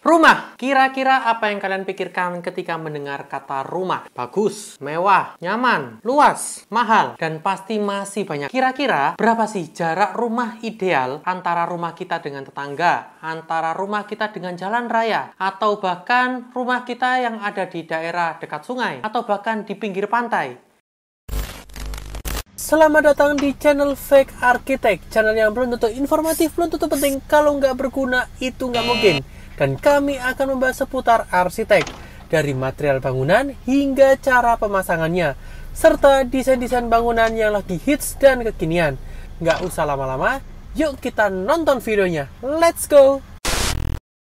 Rumah, kira-kira apa yang kalian pikirkan ketika mendengar kata rumah? Bagus, mewah, nyaman, luas, mahal, dan pasti masih banyak. Kira-kira berapa sih jarak rumah ideal antara rumah kita dengan tetangga, antara rumah kita dengan jalan raya, atau bahkan rumah kita yang ada di daerah dekat sungai, atau bahkan di pinggir pantai? Selamat datang di channel Fake Architect, channel yang belum tentu informatif, belum tentu penting, kalau nggak berguna itu nggak mungkin. Dan kami akan membahas seputar arsitek, dari material bangunan hingga cara pemasangannya, serta desain-desain bangunan yang lagi hits dan kekinian. Nggak usah lama-lama, yuk kita nonton videonya. Let's go!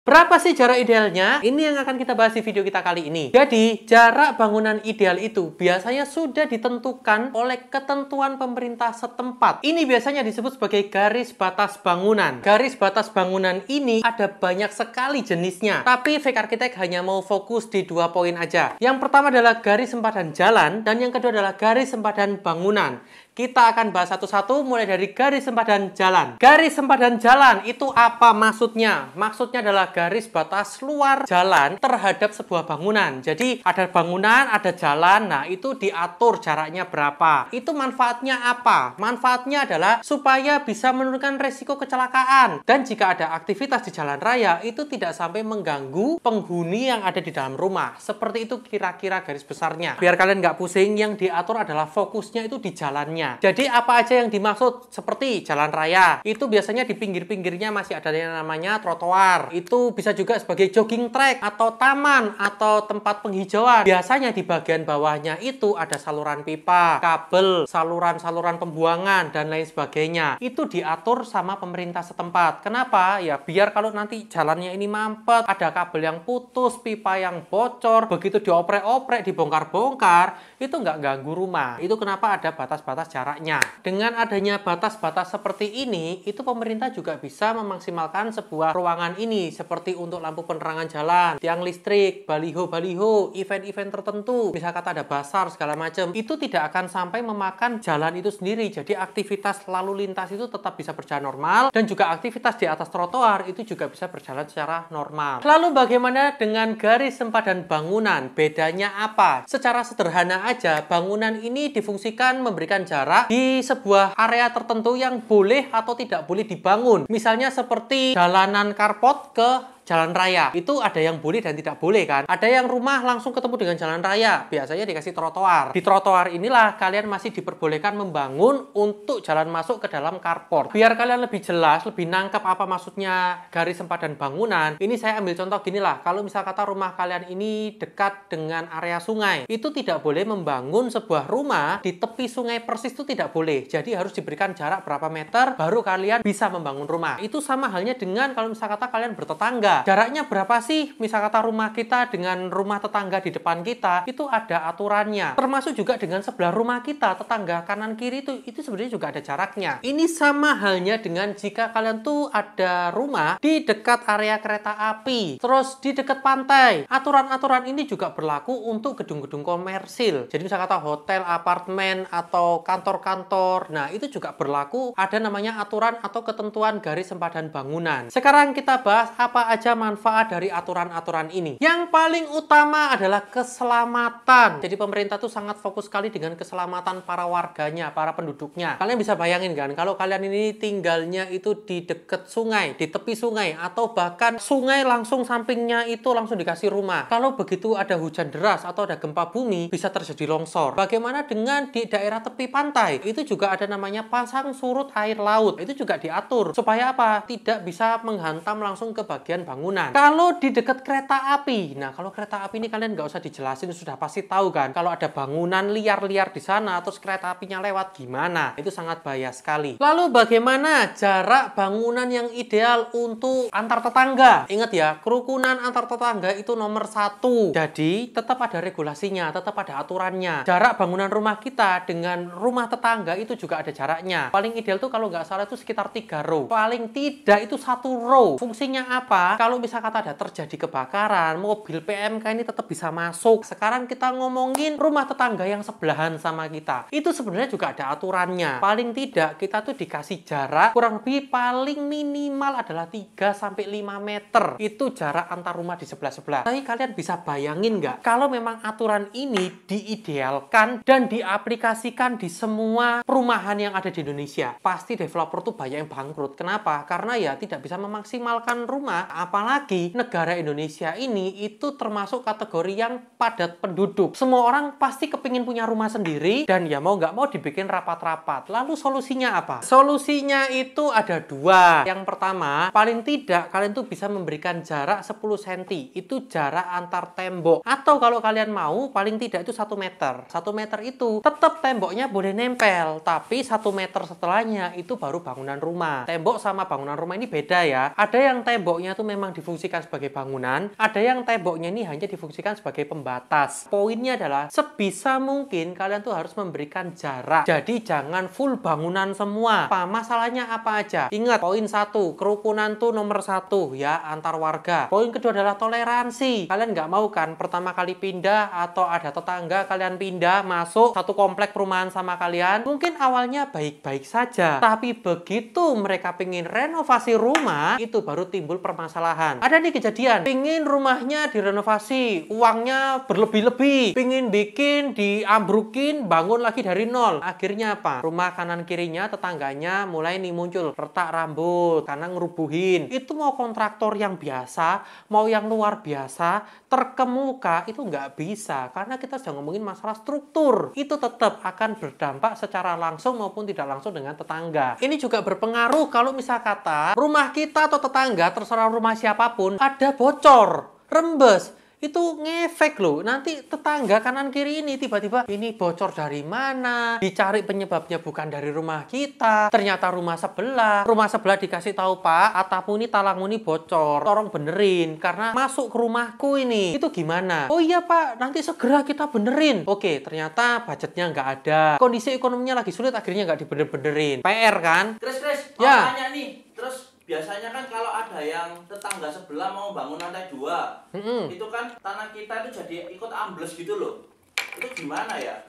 Berapa sih jarak idealnya? Ini yang akan kita bahas di video kita kali ini. Jadi, jarak bangunan ideal itu biasanya sudah ditentukan oleh ketentuan pemerintah setempat. Ini biasanya disebut sebagai garis batas bangunan. Garis batas bangunan ini ada banyak sekali jenisnya. Tapi Fake Architect hanya mau fokus di 2 poin aja. Yang pertama adalah garis sempadan jalan, dan yang kedua adalah garis sempadan bangunan. Kita akan bahas satu-satu mulai dari garis sempadan jalan. Garis sempadan jalan itu apa maksudnya? Maksudnya adalah garis batas luar jalan terhadap sebuah bangunan. Jadi ada bangunan, ada jalan, nah itu diatur jaraknya berapa. Itu manfaatnya apa? Manfaatnya adalah supaya bisa menurunkan resiko kecelakaan. Dan jika ada aktivitas di jalan raya, itu tidak sampai mengganggu penghuni yang ada di dalam rumah. Seperti itu kira-kira garis besarnya. Biar kalian nggak pusing, yang diatur adalah fokusnya itu di jalannya. Jadi apa aja yang dimaksud seperti jalan raya, itu biasanya di pinggir-pinggirnya masih ada yang namanya trotoar. Itu bisa juga sebagai jogging track atau taman atau tempat penghijauan. Biasanya di bagian bawahnya itu ada saluran pipa, kabel, saluran-saluran pembuangan, dan lain sebagainya. Itu diatur sama pemerintah setempat. Kenapa? Ya biar kalau nanti jalannya ini mampet, ada kabel yang putus, pipa yang bocor, begitu dioprek-oprek, dibongkar-bongkar, itu nggak ganggu rumah. Itu kenapa ada batas-batas jaraknya. Dengan adanya batas-batas seperti ini, itu pemerintah juga bisa memaksimalkan sebuah ruangan ini, seperti untuk lampu penerangan jalan, tiang listrik, baliho-baliho, event-event tertentu, bisa kata ada basar segala macam. Itu tidak akan sampai memakan jalan itu sendiri. Jadi aktivitas lalu lintas itu tetap bisa berjalan normal, dan juga aktivitas di atas trotoar itu juga bisa berjalan secara normal. Lalu bagaimana dengan garis sempadan bangunan? Bedanya apa? Secara sederhana aja, bangunan ini difungsikan memberikan jarak di sebuah area tertentu yang boleh atau tidak boleh dibangun. Misalnya seperti jalanan carport ke jalan raya, itu ada yang boleh dan tidak boleh kan. Ada yang rumah langsung ketemu dengan jalan raya, biasanya dikasih trotoar. Di trotoar inilah kalian masih diperbolehkan membangun untuk jalan masuk ke dalam carport. Biar kalian lebih jelas, lebih nangkap apa maksudnya garis sempadan bangunan, ini saya ambil contoh gini lah. Kalau misal kata rumah kalian ini dekat dengan area sungai, itu tidak boleh membangun sebuah rumah di tepi sungai persis, itu tidak boleh. Jadi harus diberikan jarak berapa meter baru kalian bisa membangun rumah. Itu sama halnya dengan kalau misal kata kalian bertetangga. Jaraknya berapa sih? Misal kata rumah kita dengan rumah tetangga di depan kita, itu ada aturannya. Termasuk juga dengan sebelah rumah kita, tetangga kanan kiri itu sebenarnya juga ada jaraknya. Ini sama halnya dengan jika kalian tuh ada rumah di dekat area kereta api, terus di dekat pantai. Aturan-aturan ini juga berlaku untuk gedung-gedung komersil. Jadi misal kata hotel, apartemen, atau kantor-kantor. Nah, itu juga berlaku, ada namanya aturan atau ketentuan garis sempadan bangunan. Sekarang kita bahas apa aja manfaat dari aturan-aturan ini. Yang paling utama adalah keselamatan. Jadi pemerintah tuh sangat fokus sekali dengan keselamatan para warganya, para penduduknya. Kalian bisa bayangin kan, kalau kalian ini tinggalnya itu di dekat sungai, di tepi sungai, atau bahkan sungai langsung sampingnya itu langsung dikasih rumah. Kalau begitu ada hujan deras atau ada gempa bumi, bisa terjadi longsor. Bagaimana dengan di daerah tepi pantai? Itu juga ada namanya pasang surut air laut. Itu juga diatur. Supaya apa? Tidak bisa menghantam langsung ke bagian bangunan. Kalau di dekat kereta api, nah kalau kereta api ini kalian nggak usah dijelasin, sudah pasti tahu kan. Kalau ada bangunan liar-liar di sana, terus kereta apinya lewat, gimana? Itu sangat bahaya sekali. Lalu bagaimana jarak bangunan yang ideal untuk antar tetangga? Ingat ya, kerukunan antar tetangga itu nomor 1. Jadi tetap ada regulasinya, tetap ada aturannya. Jarak bangunan rumah kita dengan rumah tetangga itu juga ada jaraknya. Paling ideal tuh kalau nggak salah itu sekitar 3 row. Paling tidak itu 1 row. Fungsinya apa? kalau misal kata ada terjadi kebakaran, mobil PMK ini tetap bisa masuk. Sekarang kita ngomongin rumah tetangga yang sebelahan sama kita. Itu sebenarnya juga ada aturannya. Paling tidak kita tuh dikasih jarak kurang lebih paling minimal adalah 3-5 meter. Itu jarak antar rumah di sebelah-sebelah. Tapi kalian bisa bayangin nggak? Kalau memang aturan ini diidealkan dan diaplikasikan di semua perumahan yang ada di Indonesia, pasti developer tuh banyak yang bangkrut. Kenapa? Karena ya tidak bisa memaksimalkan rumah. Apalagi negara Indonesia ini itu termasuk kategori yang padat penduduk. Semua orang pasti kepingin punya rumah sendiri dan ya mau nggak mau dibikin rapat-rapat. Lalu solusinya apa? Solusinya itu ada dua. Yang pertama, paling tidak kalian tuh bisa memberikan jarak 10 cm. Itu jarak antar tembok. Atau kalau kalian mau, paling tidak itu 1 meter. 1 meter itu tetap temboknya boleh nempel, tapi 1 meter setelahnya itu baru bangunan rumah. Tembok sama bangunan rumah ini beda ya. Ada yang temboknya tuh memang difungsikan sebagai bangunan, ada yang temboknya ini hanya difungsikan sebagai pembatas. Poinnya adalah sebisa mungkin kalian tuh harus memberikan jarak. Jadi jangan full bangunan semua. Masalahnya apa aja? Ingat, poin 1, kerukunan tuh nomor 1 ya, antar warga. Poin kedua adalah toleransi. Kalian nggak mau kan pertama kali pindah atau ada tetangga kalian pindah masuk satu komplek perumahan sama kalian, mungkin awalnya baik-baik saja, tapi begitu mereka pengen renovasi rumah, itu baru timbul permasalahan. Ada nih kejadian, pengen rumahnya direnovasi, uangnya berlebih-lebih, pengen bikin, diambrukin, bangun lagi dari nol. Akhirnya apa? Rumah kanan kirinya tetangganya mulai nih muncul retak rambut karena ngerubuhin. Itu mau kontraktor yang biasa, mau yang luar biasa, terkemuka, itu nggak bisa. Karena kita sedang ngomongin masalah struktur. Itu tetap akan berdampak secara langsung maupun tidak langsung dengan tetangga. Ini juga berpengaruh kalau misal kata rumah kita atau tetangga, terserah rumah siapapun, ada bocor, rembes. Itu ngefek loh. Nanti tetangga kanan kiri ini tiba-tiba ini bocor dari mana? Dicari penyebabnya bukan dari rumah kita. Ternyata rumah sebelah. Rumah sebelah dikasih tahu, Pak, atapmu ini, talangmu ini bocor. Tolong benerin karena masuk ke rumahku ini. Itu gimana? Oh iya, Pak, nanti segera kita benerin. Oke, ternyata budgetnya nggak ada. Kondisi ekonominya lagi sulit, akhirnya nggak dibener-benerin. PR kan? Chris, Ya. tanya nih. Terus biasanya kan kalau ada yang tetangga sebelah mau bangun lantai 2, itu kan tanah kita itu jadi ikut ambles gitu loh. Itu gimana ya?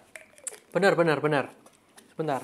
Benar. Sebentar.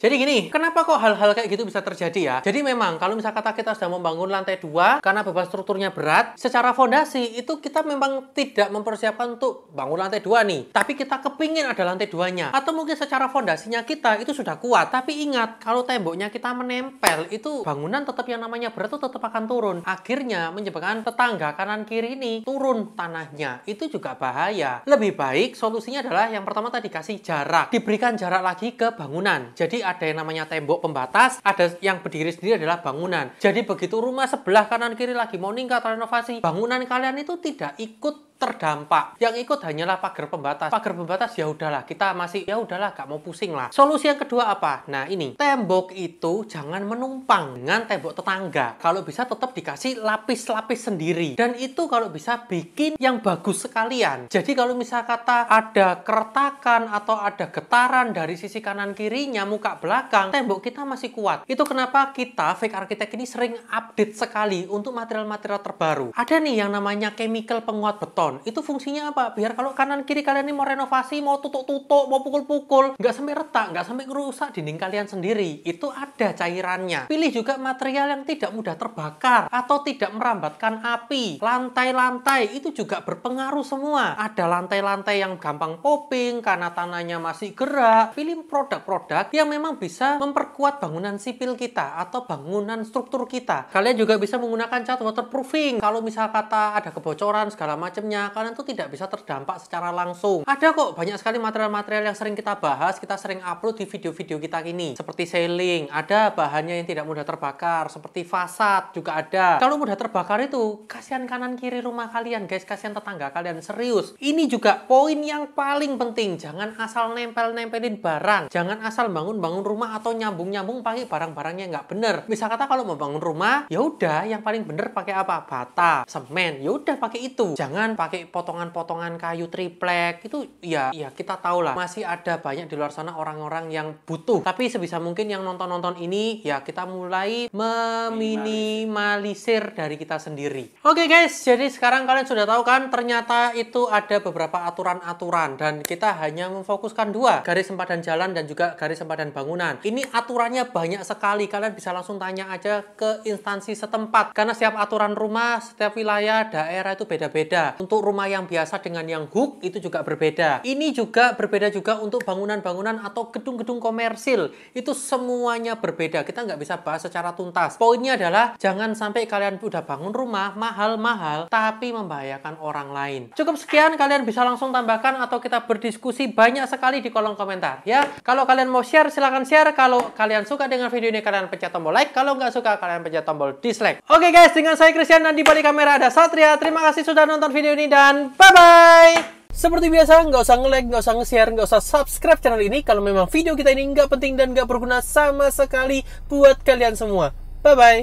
Jadi gini, kenapa kok hal-hal kayak gitu bisa terjadi ya? Jadi memang kalau misal kata kita sedang membangun lantai 2 karena beban strukturnya berat, secara fondasi itu kita memang tidak mempersiapkan untuk bangun lantai 2 nih. Tapi kita kepingin ada lantai 2-nya. Atau mungkin secara fondasinya kita itu sudah kuat. Tapi ingat, kalau temboknya kita menempel, itu bangunan tetap yang namanya berat itu tetap akan turun. Akhirnya menyebabkan tetangga kanan kiri ini turun tanahnya. Itu juga bahaya. Lebih baik solusinya adalah yang pertama tadi kasih jarak. Diberikan jarak lagi ke bangunan. Jadi ada yang namanya tembok pembatas, ada yang berdiri sendiri adalah bangunan. Jadi begitu rumah sebelah kanan kiri lagi mau ningkat renovasi, bangunan kalian itu tidak ikut terdampak. Yang ikut hanyalah pagar pembatas. Pagar pembatas ya udahlah, kita masih ya udahlah, gak mau pusing lah. Solusi yang kedua apa? Nah ini, tembok itu jangan menumpang dengan tembok tetangga. Kalau bisa tetap dikasih lapis-lapis sendiri. Dan itu kalau bisa bikin yang bagus sekalian. Jadi kalau misal kata ada keretakan atau ada getaran dari sisi kanan kirinya, muka belakang, tembok kita masih kuat. Itu kenapa kita fake architect ini sering update sekali untuk material-material terbaru. Ada nih yang namanya chemical penguat beton. Itu fungsinya apa? Biar kalau kanan kiri kalian ini mau renovasi, mau tutuk-tutuk, mau pukul-pukul, nggak sampai retak, nggak sampai ngerusak dinding kalian sendiri. Itu ada cairannya. Pilih juga material yang tidak mudah terbakar atau tidak merambatkan api. Lantai-lantai itu juga berpengaruh semua. Ada lantai-lantai yang gampang popping karena tanahnya masih gerak. Pilih produk-produk yang memang bisa memperkuat bangunan sipil kita atau bangunan struktur kita. Kalian juga bisa menggunakan cat waterproofing. Kalau misal kata ada kebocoran segala macamnya, kalian tuh tidak bisa terdampak secara langsung. Ada kok banyak sekali material-material yang sering kita bahas, kita sering upload di video-video kita ini. Seperti ceiling, ada bahannya yang tidak mudah terbakar. Seperti fasad juga ada. Kalau mudah terbakar itu, kasihan kanan kiri rumah kalian guys, kasihan tetangga kalian, serius. Ini juga poin yang paling penting. Jangan asal nempel-nempelin barang. Jangan asal bangun-bangun rumah atau nyambung-nyambung pakai barang-barangnya nggak bener. Misal kata kalau mau bangun rumah, ya udah yang paling bener pakai apa? Bata, semen, ya udah pakai itu. Jangan pakai potongan-potongan kayu triplek itu ya kita tahu lah masih ada banyak di luar sana orang-orang yang butuh. Tapi sebisa mungkin yang nonton-nonton ini ya kita mulai meminimalisir dari kita sendiri. Oke guys, jadi sekarang kalian sudah tahu kan ternyata itu ada beberapa aturan-aturan dan kita hanya memfokuskan dua, garis sempadan jalan dan juga garis sempadan bangunan. Ini aturannya banyak sekali, kalian bisa langsung tanya aja ke instansi setempat karena setiap aturan rumah, setiap wilayah, daerah itu beda-beda. Untuk rumah yang biasa dengan yang hook itu juga berbeda. Ini juga berbeda juga untuk bangunan-bangunan atau gedung-gedung komersil. Itu semuanya berbeda. Kita nggak bisa bahas secara tuntas. Poinnya adalah jangan sampai kalian udah bangun rumah mahal-mahal tapi membahayakan orang lain. Cukup sekian, kalian bisa langsung tambahkan atau kita berdiskusi banyak sekali di kolom komentar ya. Kalau kalian mau share silahkan share. Kalau kalian suka dengan video ini kalian pencet tombol like. Kalau nggak suka kalian pencet tombol dislike. Oke guys, dengan saya Christian dan di balik kamera ada Satria. Terima kasih sudah nonton video ini dan bye-bye! Seperti biasa, nggak usah nge-like, nggak usah nge-share, nggak usah subscribe channel ini kalau memang video kita ini nggak penting dan nggak berguna sama sekali buat kalian semua. Bye-bye!